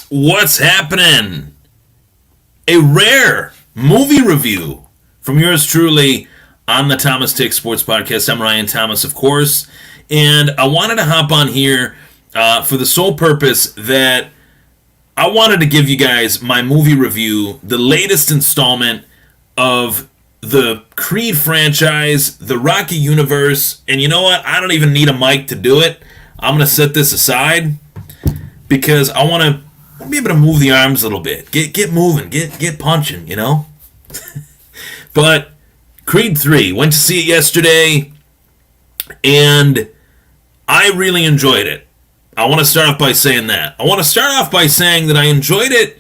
What's happening? A rare movie review from yours truly on the Thomas Tick Sports Podcast. I'm Ryan Thomas, of course, and I wanted to hop on here for the sole purpose that I wanted to give you guys my movie review, the latest installment of the Creed franchise, the Rocky universe, and you know what? I don't even need a mic to do it. I'm going to set this aside because I want to be able to move the arms a little bit. Get moving. Get punching, you know? But Creed 3, went to see it yesterday, and I really enjoyed it. I want to start off by saying that. I want to start off by saying that I enjoyed it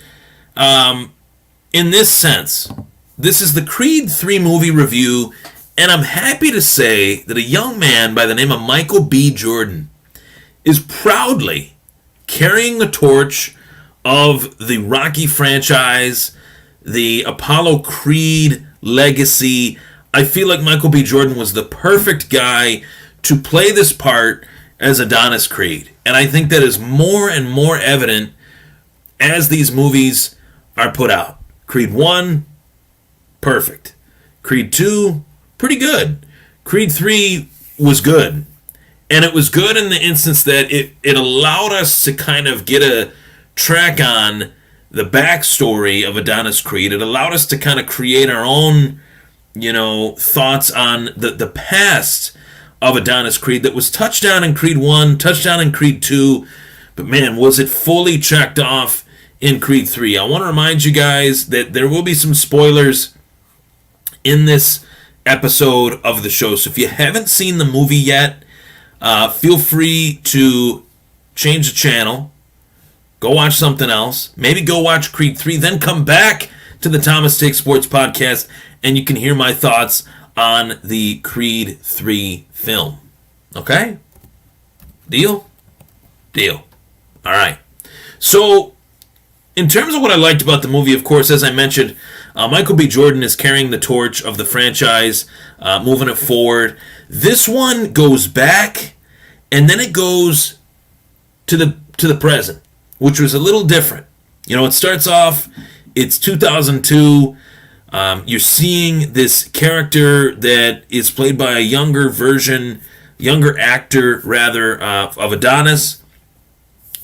in this sense. This is the Creed 3 movie review, and I'm happy to say that a young man by the name of Michael B. Jordan is proudly carrying the torch of the Rocky franchise, the Apollo Creed legacy. I feel like Michael B. Jordan was the perfect guy to play this part as Adonis Creed. And I think that is more and more evident as these movies are put out. Creed 1, perfect. Creed 2, pretty good. Creed 3 was good. And it was good in the instance that it allowed us to kind of get a track on the backstory of Adonis Creed. It allowed us to kind of create our own, thoughts on the past of Adonis Creed that was touched on in Creed 1, touched on in Creed 2, but man, was it fully checked off in Creed 3. I want to remind you guys that there will be some spoilers in this episode of the show, so if you haven't seen the movie yet, feel free to change the channel, go watch something else, maybe go watch Creed 3, then come back to the Thomas Take Sports Podcast, and you can hear my thoughts on the Creed 3 film. Okay? Deal? Deal. All right. So, in terms of what I liked about the movie, of course, as I mentioned, Michael B. Jordan is carrying the torch of the franchise, moving it forward. This one goes back, and then it goes to the present, which was a little different. It starts off, it's 2002. You're seeing this character that is played by a younger actor, of Adonis.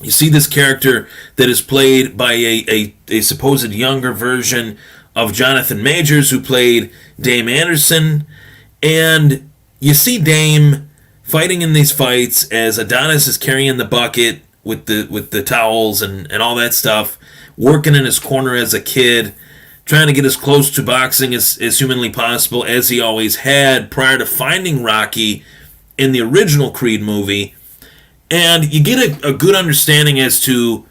You see this character that is played by a supposed younger version of Jonathan Majors, who played Dame Anderson. And you see Dame fighting in these fights as Adonis is carrying the bucket with the towels and all that stuff, working in his corner as a kid, trying to get as close to boxing as humanly possible, as he always had prior to finding Rocky in the original Creed movie. And you get a good understanding as to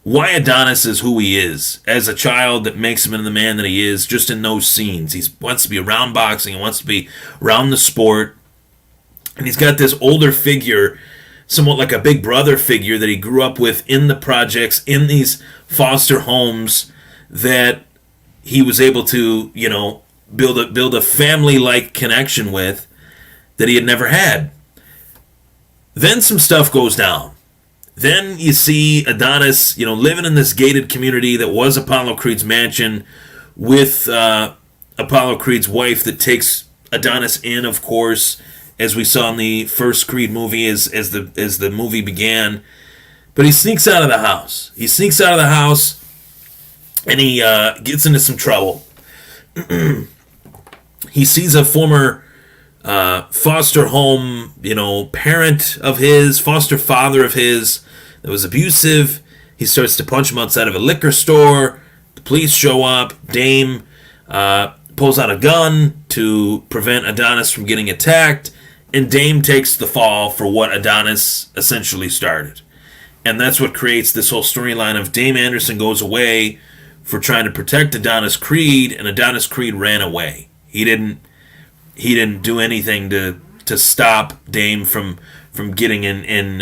why Adonis is who he is as a child that makes him into the man that he is just in those scenes. He wants to be around boxing, he wants to be around the sport, and he's got this older figure, somewhat like a big brother figure that he grew up with in the projects, in these foster homes, that he was able to, build a family-like connection with that he had never had. Then some stuff goes down. Then you see Adonis, living in this gated community that was Apollo Creed's mansion with Apollo Creed's wife that takes Adonis in, of course, as we saw in the first Creed movie as the movie began. But he sneaks out of the house. And he gets into some trouble. He sees a former foster home, parent of his, foster father of his, that was abusive. He starts to punch him outside of a liquor store. The police show up. Dame pulls out a gun to prevent Adonis from getting attacked. And Dame takes the fall for what Adonis essentially started. And that's what creates this whole storyline of Dame Anderson goes away for trying to protect Adonis Creed, and Adonis Creed ran away. He didn't do anything to stop Dame from getting in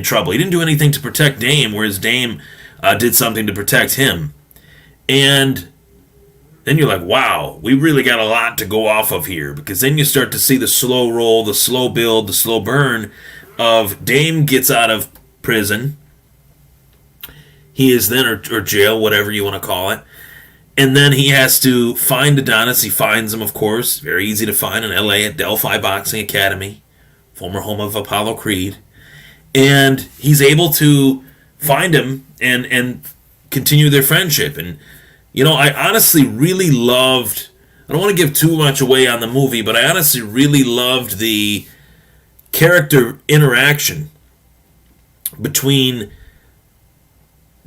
trouble. He didn't do anything to protect Dame, whereas Dame did something to protect him. And then you're like, wow, we really got a lot to go off of here, because then you start to see the slow roll, the slow build, the slow burn of Dame gets out of prison. he is then, or jail, whatever you want to call it. And then he has to find Adonis. He finds him, of course. Very easy to find in LA at Delphi Boxing Academy, former home of Apollo Creed. And he's able to find him and continue their friendship. And, I honestly really loved, I don't want to give too much away on the movie, but I honestly really loved the character interaction between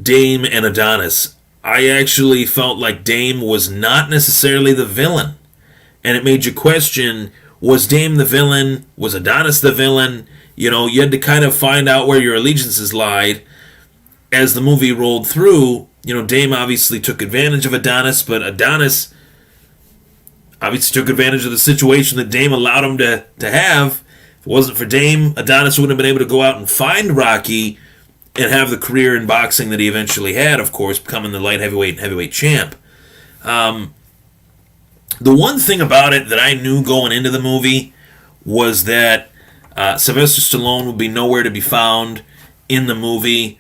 Dame and Adonis. I actually felt like Dame was not necessarily the villain. And it made you question, was Dame the villain? Was Adonis the villain? You had to kind of find out where your allegiances lied. As the movie rolled through, Dame obviously took advantage of Adonis, but Adonis obviously took advantage of the situation that Dame allowed him to have. If it wasn't for Dame, Adonis wouldn't have been able to go out and find Rocky and have the career in boxing that he eventually had, of course, becoming the light heavyweight and heavyweight champ. The one thing about it that I knew going into the movie was that Sylvester Stallone would be nowhere to be found in the movie,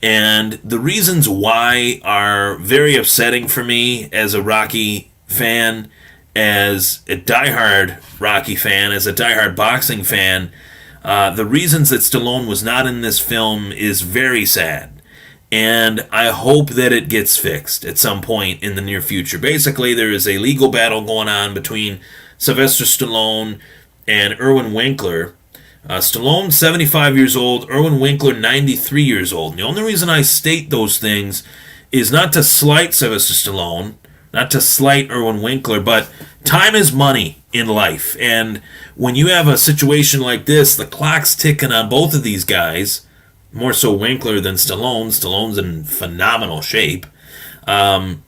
and the reasons why are very upsetting for me as a Rocky fan, as a diehard Rocky fan, as a diehard boxing fan. The reasons that Stallone was not in this film is very sad, and I hope that it gets fixed at some point in the near future. Basically, there is a legal battle going on between Sylvester Stallone and Irwin Winkler. Stallone, 75 years old, Irwin Winkler, 93 years old. And the only reason I state those things is not to slight Sylvester Stallone, not to slight Irwin Winkler, but time is money in life. And when you have a situation like this, the clock's ticking on both of these guys, more so Winkler than Stallone. Stallone's in phenomenal shape. But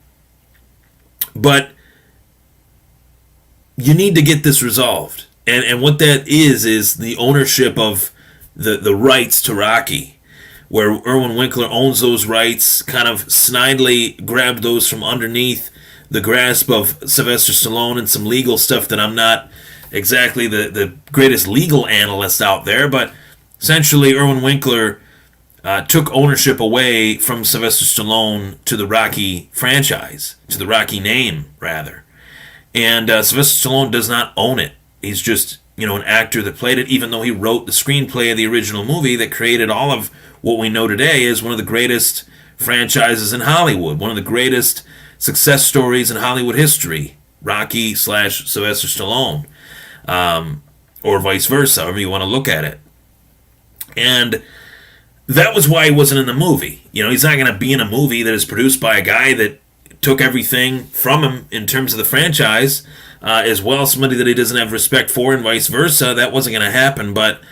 you need to get this resolved. And what that is the ownership of the rights to Rocky, where Irwin Winkler owns those rights, kind of snidely grabbed those from underneath the grasp of Sylvester Stallone, and some legal stuff that I'm not exactly the greatest legal analyst out there, but essentially Irwin Winkler took ownership away from Sylvester Stallone to the Rocky franchise, to the Rocky name, rather. And Sylvester Stallone does not own it. He's just, an actor that played it, even though he wrote the screenplay of the original movie that created all of what we know today as one of the greatest franchises in Hollywood, one of the greatest success stories in Hollywood history, Rocky / Sylvester Stallone, or vice versa, however you want to look at it. And that was why he wasn't in the movie. He's not going to be in a movie that is produced by a guy that took everything from him in terms of the franchise, as well as somebody that he doesn't have respect for, and vice versa. That wasn't going to happen. But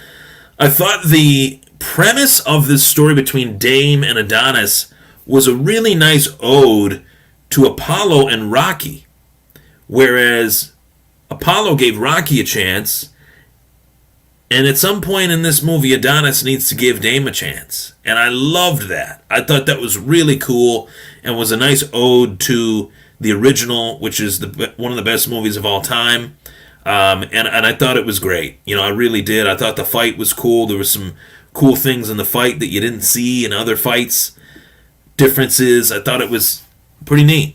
I thought the premise of this story between Dame and Adonis was a really nice ode to Apollo and Rocky, whereas Apollo gave Rocky a chance, and at some point in this movie, Adonis needs to give Dame a chance. And I loved that. I thought that was really cool and was a nice ode to the original, which is one of the best movies of all time. And I thought it was great. I really did. I thought the fight was cool. There were some cool things in the fight that you didn't see in other fights. Differences. I thought it was pretty neat.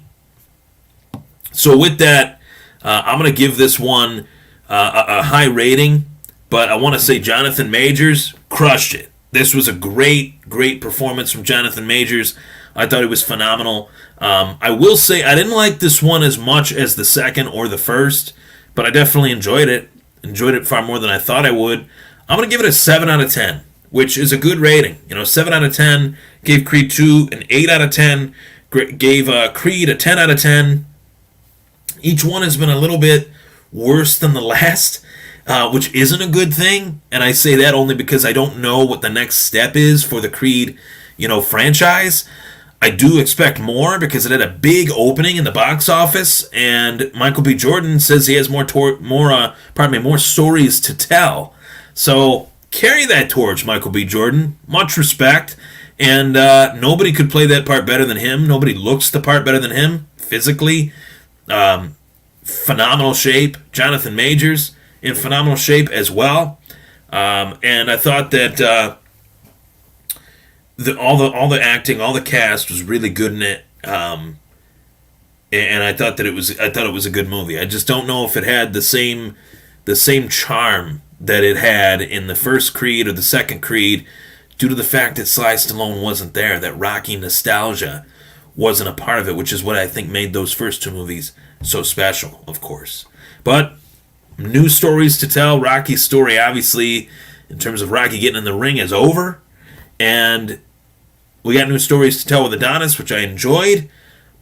So with that, I'm going to give this one a high rating. But I want to say Jonathan Majors crushed it. This was a great performance from Jonathan Majors. I thought it was phenomenal. I will say I didn't like this one as much as the second or the first, but I definitely enjoyed it. Enjoyed it far more than I thought I would. I'm going to give it a 7 out of 10, which is a good rating. 7 out of 10. Gave Creed 2 an 8 out of 10. Gave Creed a 10 out of 10. Each one has been a little bit worse than the last, which isn't a good thing. And I say that only because I don't know what the next step is for the Creed, franchise. I do expect more because it had a big opening in the box office, and Michael B. Jordan says he has more stories to tell. So carry that torch, Michael B. Jordan. Much respect, and nobody could play that part better than him. Nobody looks the part better than him physically. Phenomenal shape. Jonathan Majors in phenomenal shape as well. And I thought that all the acting, all the cast was really good in it. And I thought it was a good movie. I just don't know if it had the same charm that it had in the first Creed or the second Creed, due to the fact that Sly Stallone wasn't there. That Rocky nostalgia wasn't a part of it, which is what I think made those first two movies so special, of course. But new stories to tell. Rocky's story, obviously, in terms of Rocky getting in the ring, is over. And we got new stories to tell with Adonis, which I enjoyed.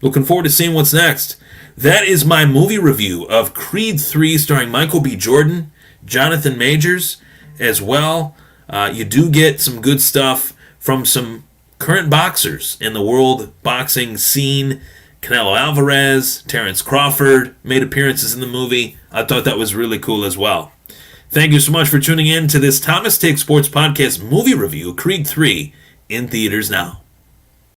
Looking forward to seeing what's next. That is my movie review of Creed 3, starring Michael B. Jordan, Jonathan Majors, as well. You do get some good stuff from some current boxers in the world boxing scene. Canelo Alvarez, Terrence Crawford made appearances in the movie. I thought that was really cool as well. Thank you so much for tuning in to this Thomas Take Sports Podcast movie review, Creed 3, in theaters now.